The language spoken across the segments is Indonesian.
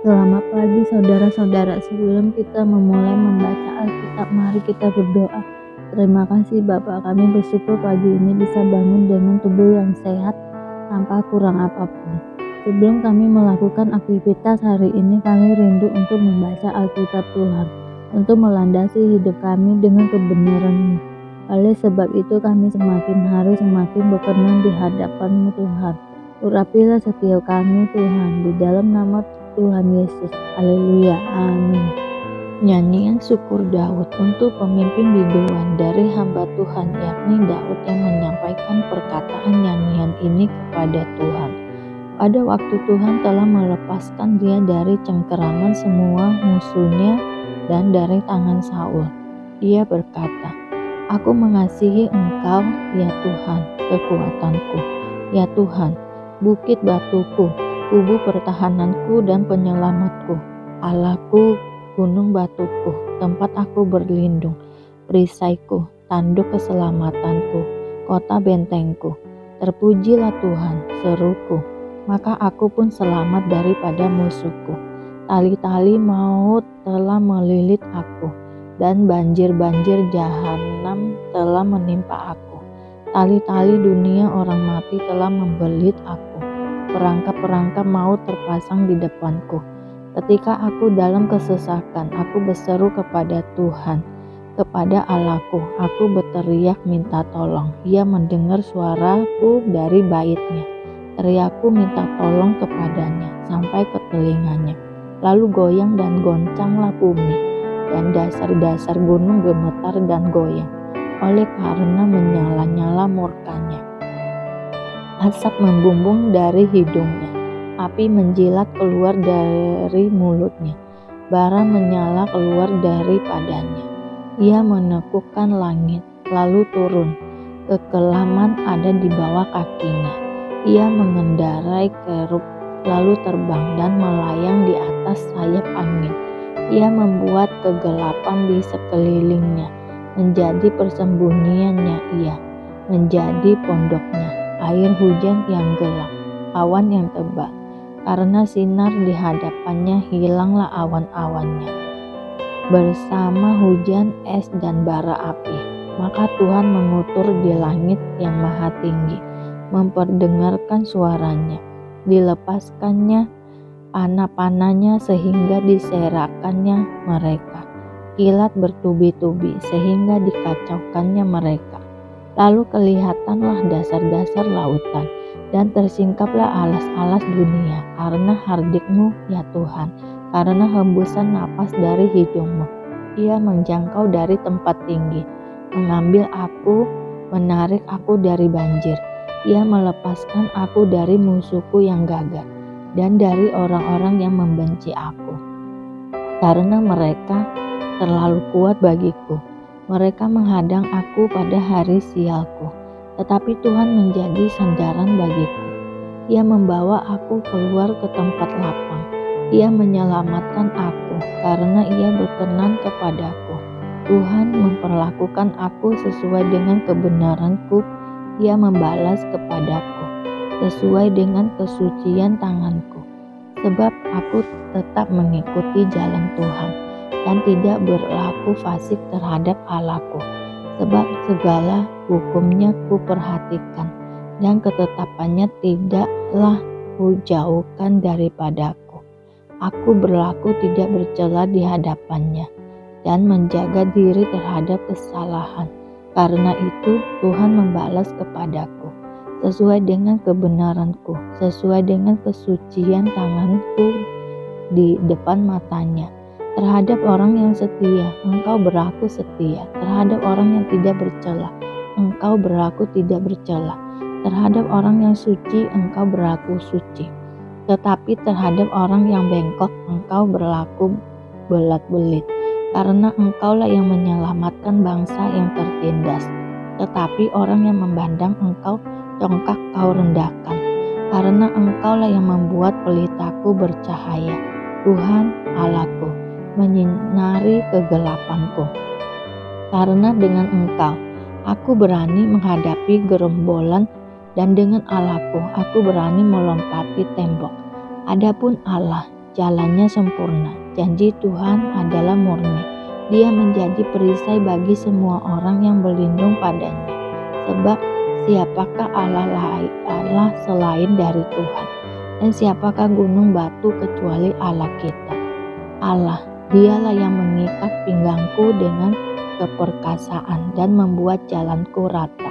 Selamat pagi saudara-saudara. Sebelum kita memulai membaca Alkitab, mari kita berdoa. Terima kasih Bapa, kami bersyukur pagi ini bisa bangun dengan tubuh yang sehat tanpa kurang apapun. Sebelum kami melakukan aktivitas hari ini, kami rindu untuk membaca Alkitab Tuhan, untuk melandasi hidup kami dengan kebenaran-Mu. Oleh sebab itu kami semakin hari semakin berkenan di hadapan-Mu Tuhan. Urapilah setiap kami Tuhan, di dalam nama Tuhan Yesus. Haleluya. Amin. Nyanyian syukur Daud untuk pemimpin biduan dari hamba Tuhan, yakni Daud yang menyampaikan perkataan nyanyian ini kepada Tuhan. Pada waktu Tuhan telah melepaskan dia dari cengkeraman semua musuhnya dan dari tangan Saul. Ia berkata, "Aku mengasihi Engkau, ya Tuhan, kekuatanku. Ya Tuhan, bukit batuku, kubu pertahananku dan penyelamatku, Allahku, gunung batuku, tempat aku berlindung, perisaiku, tanduk keselamatanku, kota bentengku. Terpujilah Tuhan, seruku, maka aku pun selamat daripada musuhku. Tali-tali maut telah melilit aku, dan banjir-banjir jahanam telah menimpa aku. Tali-tali dunia orang mati telah membelit aku. Perangkap-perangkap maut terpasang di depanku. Ketika aku dalam kesesakan, aku berseru kepada Tuhan, kepada Allahku. Aku berteriak minta tolong. Ia mendengar suaraku dari baitnya. Teriakku minta tolong kepadanya sampai ke telinganya. Lalu goyang dan goncanglah bumi, dan dasar-dasar gunung gemetar dan goyang, oleh karena menyala-nyala murkanya. Asap membumbung dari hidungnya, api menjilat keluar dari mulutnya, bara menyala keluar daripadanya. Ia menekukkan langit, lalu turun, kekelaman ada di bawah kakinya. Ia mengendarai kerub, lalu terbang dan melayang di atas sayap angin. Ia membuat kegelapan di sekelilingnya, menjadi persembunyiannya ia, menjadi pondoknya. Air hujan yang gelap, awan yang tebal, karena sinar di hadapannya hilanglah awan-awannya, bersama hujan es dan bara api. Maka Tuhan mengutur di langit yang maha tinggi, memperdengarkan suaranya, dilepaskannya panah-panahnya sehingga diserakannya mereka, kilat bertubi-tubi sehingga dikacaukannya mereka. Lalu kelihatanlah dasar-dasar lautan, dan tersingkaplah alas-alas dunia, karena hardik-Mu ya Tuhan, karena hembusan napas dari hidung-Mu. Ia menjangkau dari tempat tinggi, mengambil aku, menarik aku dari banjir. Ia melepaskan aku dari musuhku yang gagah, dan dari orang-orang yang membenci aku. Karena mereka terlalu kuat bagiku, mereka menghadang aku pada hari sialku, tetapi Tuhan menjadi sandaran bagiku. Ia membawa aku keluar ke tempat lapang. Ia menyelamatkan aku, karena Ia berkenan kepadaku. Tuhan memperlakukan aku sesuai dengan kebenaranku. Ia membalas kepadaku sesuai dengan kesucian tanganku. Sebab aku tetap mengikuti jalan Tuhan, dan tidak berlaku fasik terhadap Allahku. Sebab segala hukumnya ku perhatikan, dan ketetapannya tidaklah ku jauhkan daripadaku. Aku berlaku tidak bercela di hadapannya, dan menjaga diri terhadap kesalahan. Karena itu Tuhan membalas kepadaku sesuai dengan kebenaranku, sesuai dengan kesucian tanganku di depan matanya. Terhadap orang yang setia, Engkau berlaku setia. Terhadap orang yang tidak bercela, Engkau berlaku tidak bercela. Terhadap orang yang suci, Engkau berlaku suci. Tetapi terhadap orang yang bengkok, Engkau berlaku belat-belit. Karena Engkaulah yang menyelamatkan bangsa yang tertindas. Tetapi orang yang memandang Engkau, congkak kau rendahkan. Karena Engkaulah yang membuat pelitaku bercahaya, Tuhan Allahku, menyinari kegelapanku. Karena dengan Engkau aku berani menghadapi gerombolan, dan dengan Allahku aku berani melompati tembok. Adapun Allah, jalannya sempurna. Janji Tuhan adalah murni. Dia menjadi perisai bagi semua orang yang berlindung padanya. Sebab siapakah Allah selain dari Tuhan? Dan siapakah gunung batu kecuali Allah kita? Allah, Dialah yang mengikat pinggangku dengan keperkasaan dan membuat jalanku rata,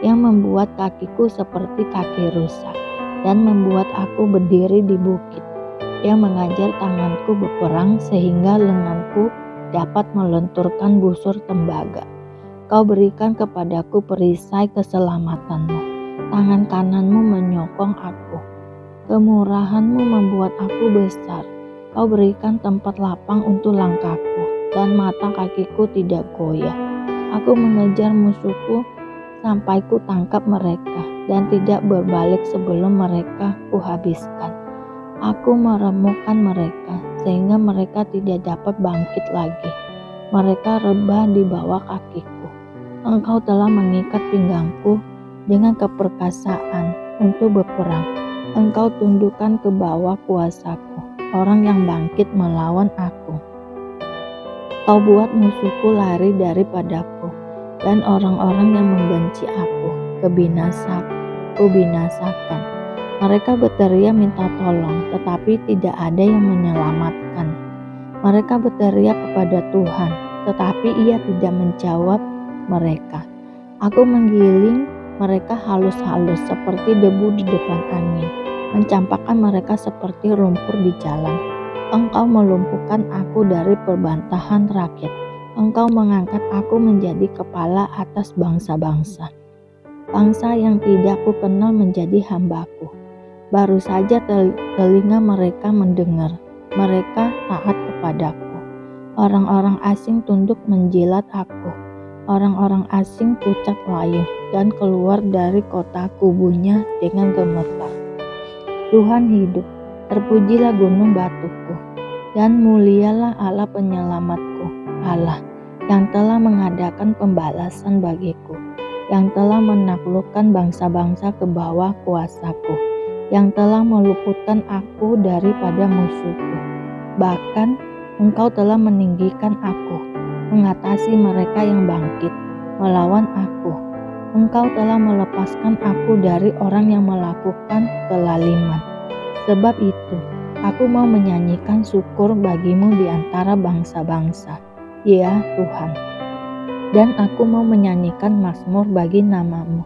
yang membuat kakiku seperti kaki rusa dan membuat aku berdiri di bukit, yang mengajar tanganku berperang sehingga lenganku dapat melenturkan busur tembaga. Kau berikan kepadaku perisai keselamatanmu, tangan kananmu menyokong aku. Kemurahanmu membuat aku besar. Kau berikan tempat lapang untuk langkahku, dan mata kakiku tidak goyah. Aku mengejar musuhku sampai ku tangkap mereka, dan tidak berbalik sebelum mereka kuhabiskan. Aku meremukkan mereka, sehingga mereka tidak dapat bangkit lagi. Mereka rebah di bawah kakiku. Engkau telah mengikat pinggangku dengan keperkasaan untuk berperang. Engkau tundukkan ke bawah kuasaku, orang yang bangkit melawan aku. Kau buat musuhku lari daripadaku, dan orang-orang yang membenci aku kubinasakan. Mereka berteriak minta tolong, tetapi tidak ada yang menyelamatkan. Mereka berteriak kepada Tuhan, tetapi Ia tidak menjawab mereka. Aku menggiling mereka halus-halus seperti debu di depan angin, mencampakkan mereka seperti lumpur di jalan. Engkau melumpuhkan aku dari perbantahan rakyat. Engkau mengangkat aku menjadi kepala atas bangsa-bangsa. Bangsa yang tidak kukenal menjadi hambaku. Baru saja telinga mereka mendengar, mereka taat kepadaku. Orang-orang asing tunduk menjilat aku. Orang-orang asing pucat layuh dan keluar dari kota kubunya dengan gemetar. Tuhan hidup, terpujilah gunung batuku, dan mulialah Allah penyelamatku, Allah yang telah mengadakan pembalasan bagiku, yang telah menaklukkan bangsa-bangsa ke bawah kuasaku, yang telah meluputkan aku daripada musuhku. Bahkan Engkau telah meninggikan aku, mengatasi mereka yang bangkit melawan aku. Engkau telah melepaskan aku dari orang yang melakukan kelaliman. Sebab itu, aku mau menyanyikan syukur bagimu di antara bangsa-bangsa, ya Tuhan. Dan aku mau menyanyikan mazmur bagi namamu.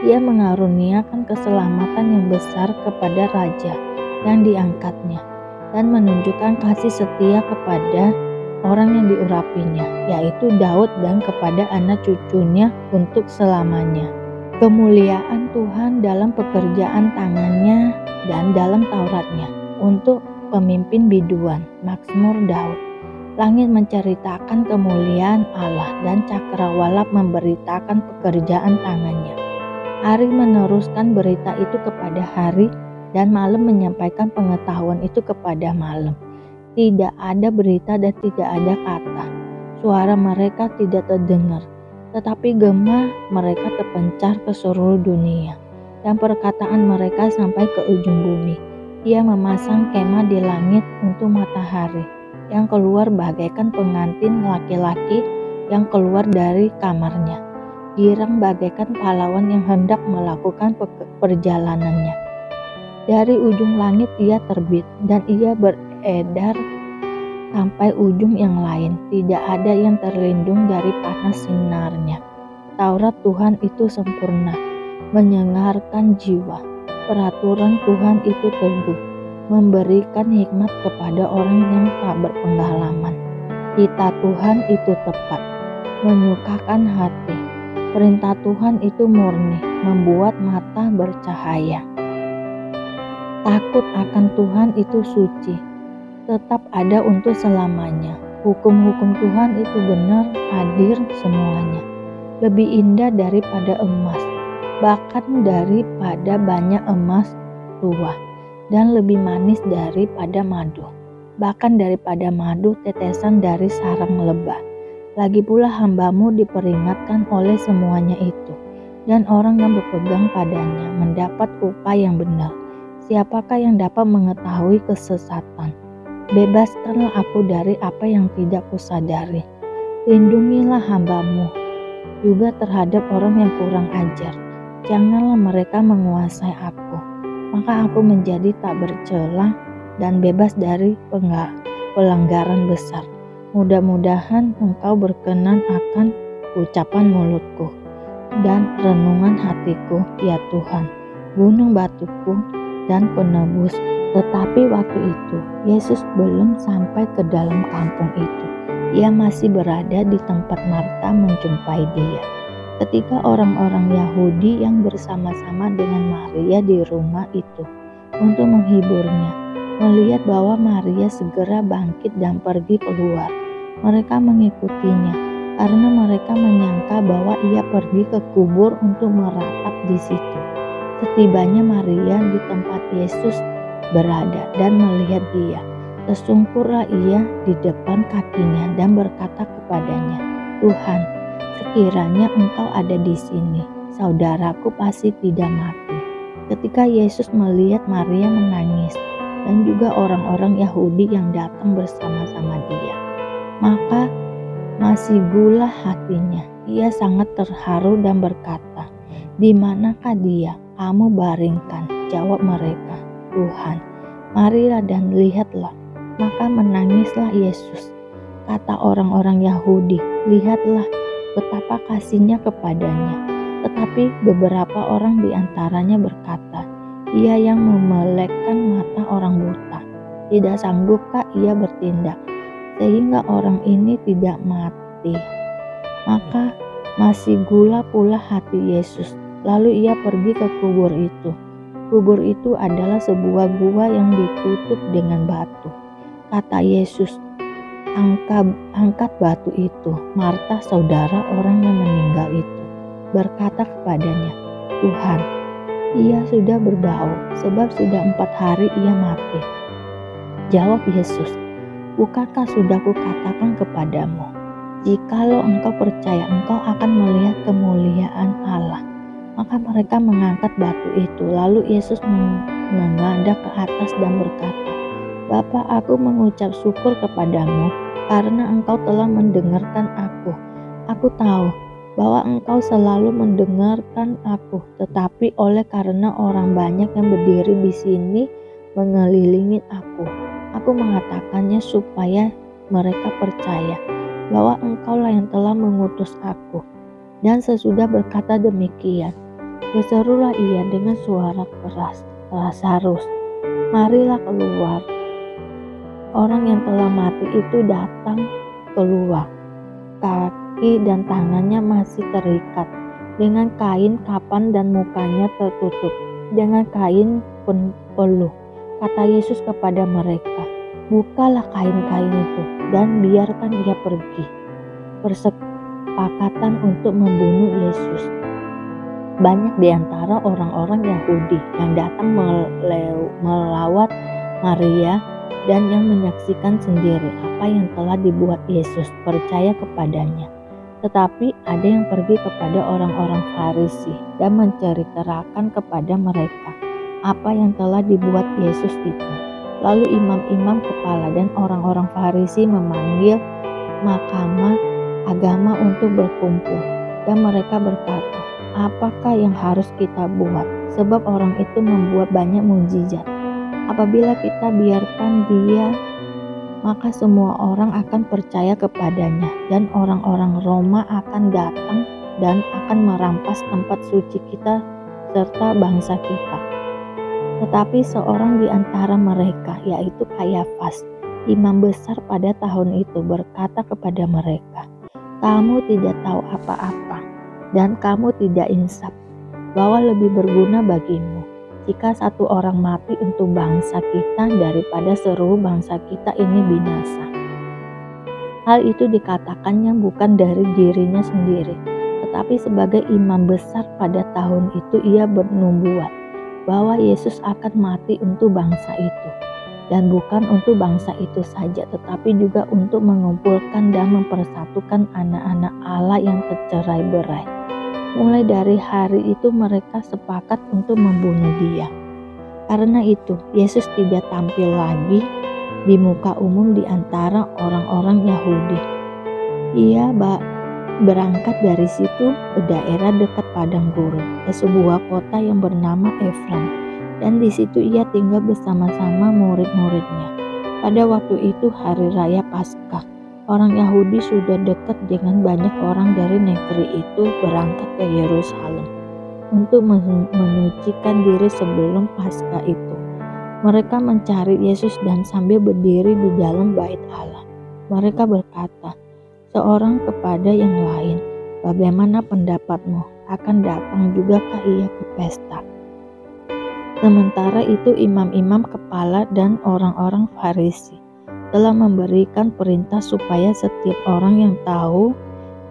Ia mengaruniakan keselamatan yang besar kepada raja yang diangkatnya, dan menunjukkan kasih setia kepada orang yang diurapinya, yaitu Daud, dan kepada anak cucunya untuk selamanya. Kemuliaan Tuhan dalam pekerjaan tangannya dan dalam Tauratnya untuk pemimpin biduan. Mazmur Daud. Langit menceritakan kemuliaan Allah, dan cakrawala memberitakan pekerjaan tangannya. Hari meneruskan berita itu kepada hari, dan malam menyampaikan pengetahuan itu kepada malam. Tidak ada berita dan tidak ada kata. Suara mereka tidak terdengar, tetapi gema mereka terpencar ke seluruh dunia, dan perkataan mereka sampai ke ujung bumi. Ia memasang kemah di langit untuk matahari, yang keluar bagaikan pengantin laki-laki yang keluar dari kamarnya. Girang bagaikan pahlawan yang hendak melakukan perjalanannya. Dari ujung langit ia terbit, dan ia beredar sampai ujung yang lain. Tidak ada yang terlindung dari panas sinarnya. Taurat Tuhan itu sempurna, menyengarkan jiwa. Peraturan Tuhan itu teguh, memberikan hikmat kepada orang yang tak berpengalaman. Titah Tuhan itu tepat, menyukakan hati. Perintah Tuhan itu murni, membuat mata bercahaya. Takut akan Tuhan itu suci, tetap ada untuk selamanya. Hukum-hukum Tuhan itu benar, adil semuanya. Lebih indah daripada emas, bahkan daripada banyak emas tua, dan lebih manis daripada madu, bahkan daripada madu tetesan dari sarang lebah. Lagi pula hambamu diperingatkan oleh semuanya itu, dan orang yang berpegang padanya mendapat upah yang benar. Siapakah yang dapat mengetahui kesesatan? Bebaskanlah aku dari apa yang tidak kusadari. Lindungilah hamba-Mu juga terhadap orang yang kurang ajar. Janganlah mereka menguasai aku, maka aku menjadi tak bercela dan bebas dari pelanggaran besar. Mudah-mudahan Engkau berkenan akan ucapan mulutku dan renungan hatiku, ya Tuhan, gunung batuku dan penebus. Tetapi waktu itu Yesus belum sampai ke dalam kampung itu. Ia masih berada di tempat Marta menjumpai Dia. Ketika orang-orang Yahudi yang bersama-sama dengan Maria di rumah itu untuk menghiburnya, melihat bahwa Maria segera bangkit dan pergi keluar, mereka mengikutinya karena mereka menyangka bahwa ia pergi ke kubur untuk meratap di situ. Setibanya Maria di tempat Yesus berada dan melihat Dia, tersungkurlah ia di depan kakinya dan berkata kepadanya, "Tuhan, sekiranya Engkau ada di sini, saudaraku pasti tidak mati." Ketika Yesus melihat Maria menangis dan juga orang-orang Yahudi yang datang bersama-sama Dia, maka masih gula hatinya. Ia sangat terharu dan berkata, "Di manakah Dia kamu baringkan?" Jawab mereka, "Tuhan, marilah dan lihatlah." Maka menangislah Yesus. Kata orang-orang Yahudi, "Lihatlah betapa kasihnya kepadanya." Tetapi beberapa orang di antaranya berkata, "Ia yang memelekkan mata orang buta, tidak sanggupkah ia bertindak sehingga orang ini tidak mati?" Maka masih gula pula hati Yesus. Lalu ia pergi ke kubur itu. Kubur itu adalah sebuah gua yang ditutup dengan batu. Kata Yesus, "Angkat batu itu." Marta, saudara orang yang meninggal itu, berkata kepadanya, "Tuhan, ia sudah berbau, sebab sudah 4 hari ia mati." Jawab Yesus, "Bukankah sudah kukatakan kepadamu, jikalau engkau percaya, engkau akan melihat kemuliaan Allah?" Maka mereka mengangkat batu itu. Lalu Yesus menghadap ke atas dan berkata, "Bapa, aku mengucap syukur kepadamu karena engkau telah mendengarkan aku. Aku tahu bahwa engkau selalu mendengarkan aku, tetapi oleh karena orang banyak yang berdiri di sini mengelilingi aku mengatakannya supaya mereka percaya bahwa engkaulah yang telah mengutus aku." Dan sesudah berkata demikian, berserulah ia dengan suara keras, "Lazarus, marilah keluar." Orang yang telah mati itu datang keluar. Kaki dan tangannya masih terikat dengan kain kapan dan mukanya tertutup dengan kain peluh. Kata Yesus kepada mereka, "Bukalah kain-kain itu dan biarkan ia pergi." Persepakatan untuk membunuh Yesus. Banyak di antara orang-orang Yahudi yang datang melawat Maria dan yang menyaksikan sendiri apa yang telah dibuat Yesus percaya kepadanya. Tetapi ada yang pergi kepada orang-orang Farisi dan menceritakan kepada mereka apa yang telah dibuat Yesus itu. Lalu imam-imam kepala dan orang-orang Farisi memanggil mahkamah agama untuk berkumpul, dan mereka berkata, "Apakah yang harus kita buat? Sebab orang itu membuat banyak mukjizat. Apabila kita biarkan dia, maka semua orang akan percaya kepadanya, dan orang-orang Roma akan datang dan akan merampas tempat suci kita serta bangsa kita." Tetapi seorang di antara mereka, yaitu Kayafas, imam besar pada tahun itu, berkata kepada mereka, "Kamu tidak tahu apa-apa, dan kamu tidak insaf, bahwa lebih berguna bagimu jika satu orang mati untuk bangsa kita daripada seluruh bangsa kita ini binasa." Hal itu dikatakannya bukan dari dirinya sendiri, tetapi sebagai imam besar pada tahun itu ia bernubuat bahwa Yesus akan mati untuk bangsa itu. Dan bukan untuk bangsa itu saja, tetapi juga untuk mengumpulkan dan mempersatukan anak-anak Allah yang tercerai-berai. Mulai dari hari itu mereka sepakat untuk membunuh Dia. Karena itu Yesus tidak tampil lagi di muka umum di antara orang-orang Yahudi. Ia berangkat dari situ ke daerah dekat padang gurun, ke sebuah kota yang bernama Efraim, dan di situ ia tinggal bersama-sama murid-muridnya. Pada waktu itu hari raya Paskah. Orang Yahudi sudah dekat dengan banyak orang dari negeri itu berangkat ke Yerusalem untuk menyucikan diri sebelum Paskah itu. Mereka mencari Yesus dan sambil berdiri di dalam bait Allah, mereka berkata seorang kepada yang lain, "Bagaimana pendapatmu? Akan datang jugakah ia ke pesta?" Sementara itu imam-imam kepala dan orang-orang Farisi telah memberikan perintah supaya setiap orang yang tahu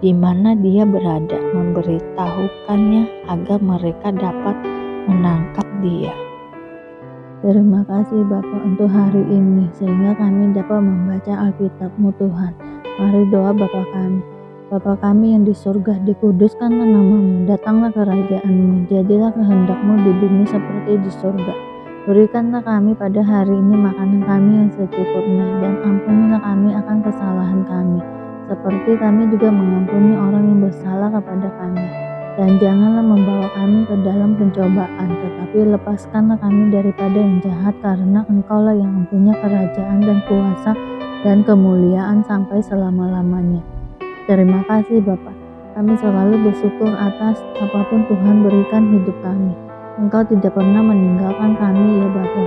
di mana dia berada memberitahukannya agar mereka dapat menangkap dia. Terima kasih Bapa untuk hari ini, sehingga kami dapat membaca Alkitab-Mu Tuhan. Mari doa Bapa kami. Bapa kami yang di surga, dikuduskanlah nama-Mu, datanglah kerajaan-Mu, jadilah kehendak-Mu di bumi seperti di surga. Berikanlah kami pada hari ini makanan kami yang secukupnya, dan ampunilah kami akan kesalahan kami, seperti kami juga mengampuni orang yang bersalah kepada kami. Dan janganlah membawa kami ke dalam pencobaan, tetapi lepaskanlah kami daripada yang jahat, karena Engkau-lah yang mempunyai kerajaan dan kuasa dan kemuliaan sampai selama-lamanya. Terima kasih Bapa. Kami selalu bersyukur atas apapun Tuhan berikan hidup kami. Engkau tidak pernah meninggalkan kami ya Bapa.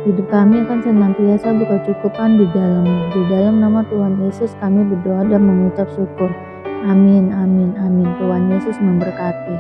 Hidup kami akan senantiasa berkecukupan di dalam-Mu. Di dalam nama Tuhan Yesus kami berdoa dan mengucap syukur. Amin, amin, amin. Tuhan Yesus memberkati.